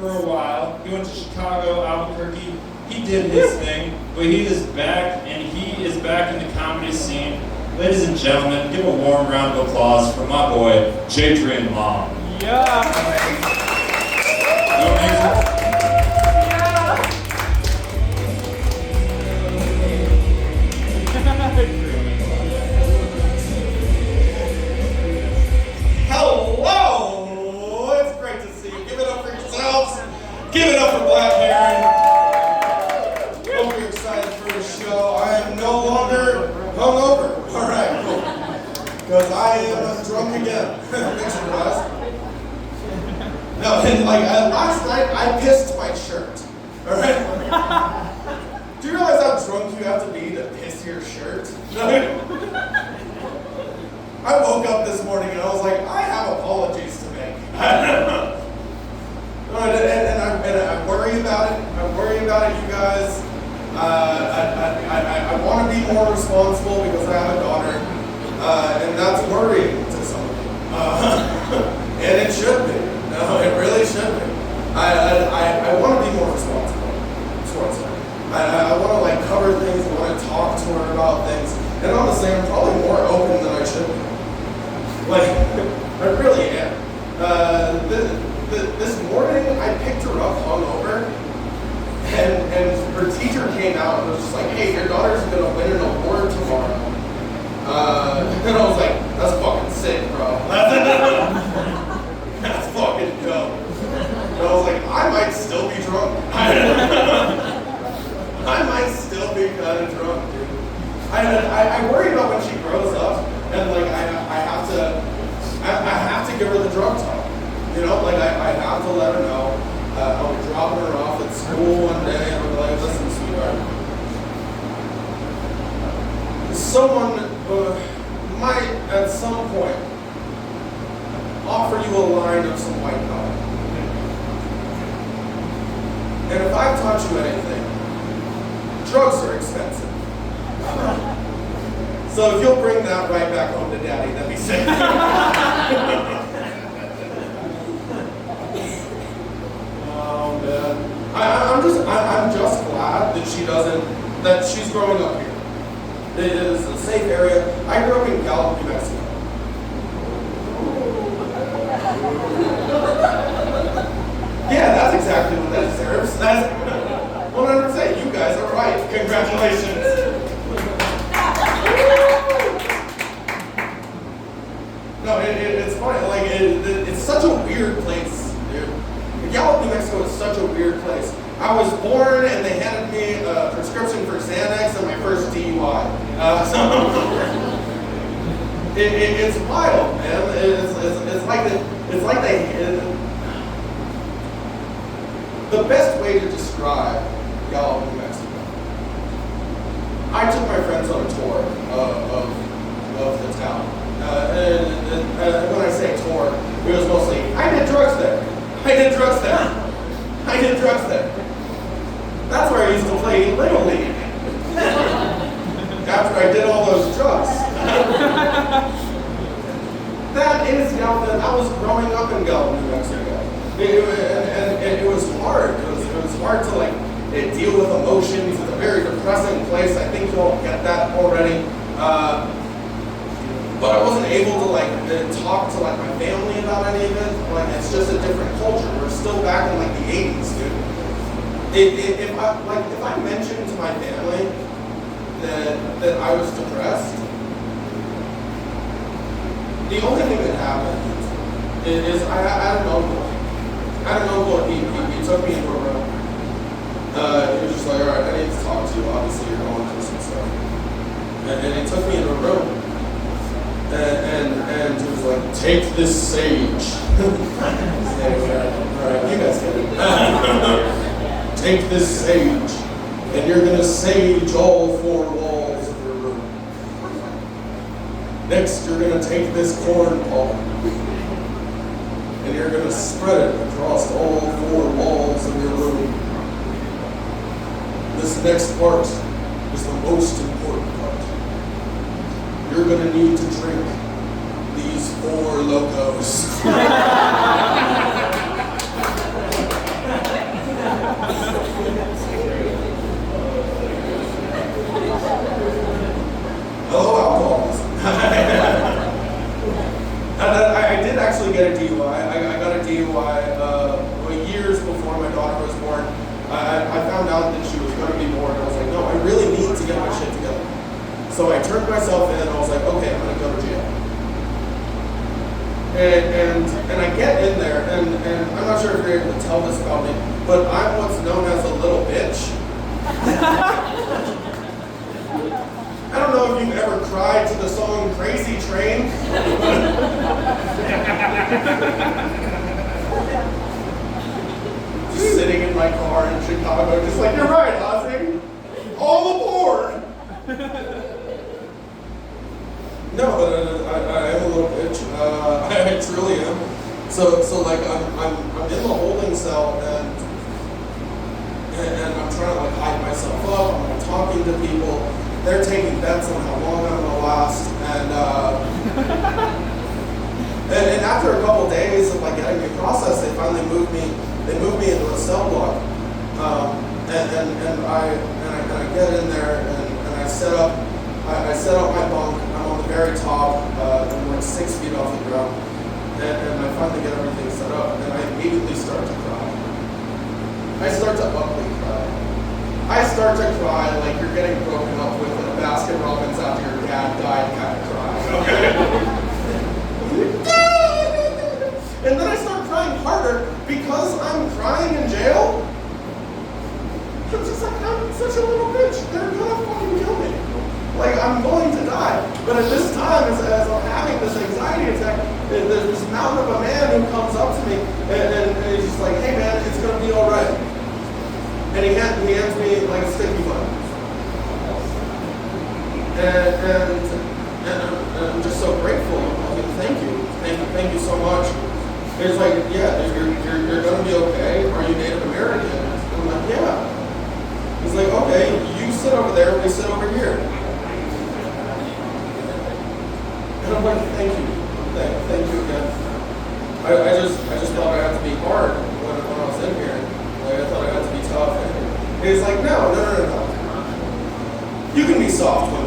for a while. He went to Chicago, Albuquerque. He did his thing, but he is back, and he is back in the comedy scene. Ladies and gentlemen, give a warm round of applause for my boy, Jadrian Long. Yeah. Hello! It's great to see you. Give it up for yourselves. Give it up for Black Heron. Hope you're excited for the show. I am no longer hungover. All right, cool. Because I am drunk again. Thanks for guys. No, and last night I pissed my shirt. All right. Do you realize how drunk you have to be to piss your shirt? I woke up this morning and I was like, I have apologies to make. and I worry about it. I worry about it, you guys. I want to be more responsible because I have a daughter, and that's worrying to some of you. And it should be. No, it really should be. I want to be more responsible towards her. I want to cover things. I want to talk to her about things. And honestly, I'm probably more open than I should be. I really am. This morning, I picked her up hungover, and her teacher came out and was just like, hey, your daughter's going to win an award tomorrow. And I was like, that's fucking sick, bro. That's fucking dope. And I was like, I might still be drunk. I might still be kind of drunk, dude. I worry about when she grows up, and I have to give her the drunk talk. You know, I have to let her know. I'll be dropping her off at school one day, and I'll be like, listen, sweetheart. Someone might, at some point, offer you a line of some white powder. And if I've taught you anything, drugs are expensive. So if you'll bring that right back home to Daddy, that'd be sick. Oh man, I'm just glad that she's growing up here. It is a safe area. I grew up in Gallup, New Mexico. Yeah, that's exactly what that deserves. That's 100%. You guys are right. Congratulations. No, it's funny. It's such a weird place, dude. Gallup, New Mexico is such a weird place. I was born and they handed me a prescription for Xanax and my first DUI. It's wild, man. It's like the best way to describe Gallup, New Mexico. I took my friends on a tour of the town. And when I say tour, it was mostly, I did drugs there. That's where I used to play Little League. After I did all those drugs. I was growing up in Gallup, New Mexico. It was hard. It was hard to deal with emotions. It's a very depressing place. I think you all get that already. But I wasn't able to talk to my family about any of it. It's just a different culture. We're still back in the 80s, dude. If I mentioned to my family that I was depressed, the only thing that happened is I had an uncle. He took me into a room. He was just like, all right, I need to talk to you. Obviously, you're going through some stuff. And he took me into a room. And he was like, take this sage. Alright, you guys get it. Take this sage, and you're going to sage all four walls of your room. Next, you're going to take this corn pulp, and you're going to spread it across all four walls of your room. This next part is the most important part. You're going to need to drink these 4 locos. I found out that she was going to be born. I was like, no, I really need to get my shit together. So I turned myself in. I was like, okay, I'm going to go to jail. And I get in there, and I'm not sure if you're able to tell this about me, but I'm what's known as a little bitch. I don't know if you've ever cried to the song Crazy Train. Just sitting in my car in Chicago, just like, you're right, Ozzy. All aboard. No, but I am a little bitch. I truly am. So like I'm in the holding cell and I'm trying to like hide myself up. I'm like talking to people. They're taking bets on how long I'm gonna last. And after a couple days of like getting me processed, they finally moved me. They moved me into a cell block. And I get in there and I set up my bunk. I'm on the very top. I'm like 6 feet off the ground. And I finally get everything set up, and I immediately start to cry. I start to ugly cry. I start to cry like you're getting broken up with in a Baskin Robbins after your dad died kind of cry. Okay? And then I start crying harder because I'm crying in jail. I'm just like, I'm such a little bitch. They're gonna fucking kill me. Like, I'm going to die. But at this time, as I'm having this anxiety attack, there's this mountain of a man who comes up to me and he's just like, hey man, it's going to be all right. And he hands me like a sticky bun. And I'm just so grateful. I'm like, thank you so much. And he's like, yeah, you're going to be okay. Are you Native American? And I'm like, yeah. He's like, okay, you sit over there, we sit over here. And I'm like, thank you again. I just thought I had to be hard when I was in here. Like, I thought I had to be tough. And he's like, no. You can be soft when